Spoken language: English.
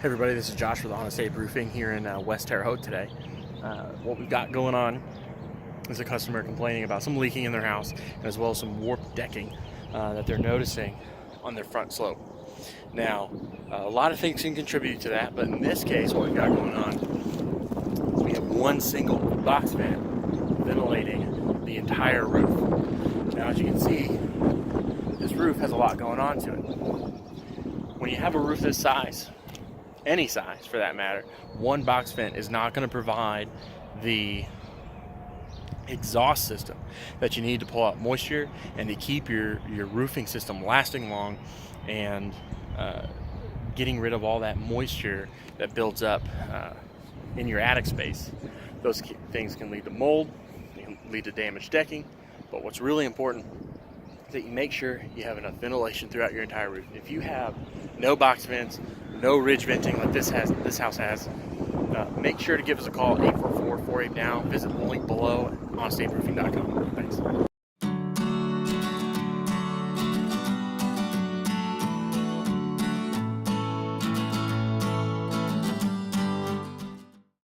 Hey everybody, this is Josh with Abe Roofing here in West Terre Haute today. What we've got going on is a customer complaining about some leaking in their house, as well as some warped decking that they're noticing on their front slope. Now, a lot of things can contribute to that, but in this case, what we've got going on is we have one single box vent ventilating the entire roof. Now, as you can see, this roof has a lot going on to it. When you have a roof this size, any size for that matter, one box vent is not going to provide the exhaust system that you need to pull out moisture and to keep your roofing system lasting long and getting rid of all that moisture that builds up in your attic space. Those things can lead to mold, they can lead to damaged decking, but what's really important is that you make sure you have enough ventilation throughout your entire roof. If you have no box vents, no ridge venting like this house has, make sure to give us a call, 844-4ABE-NOW. Visit the link below on honestaberoofing.com. Thanks.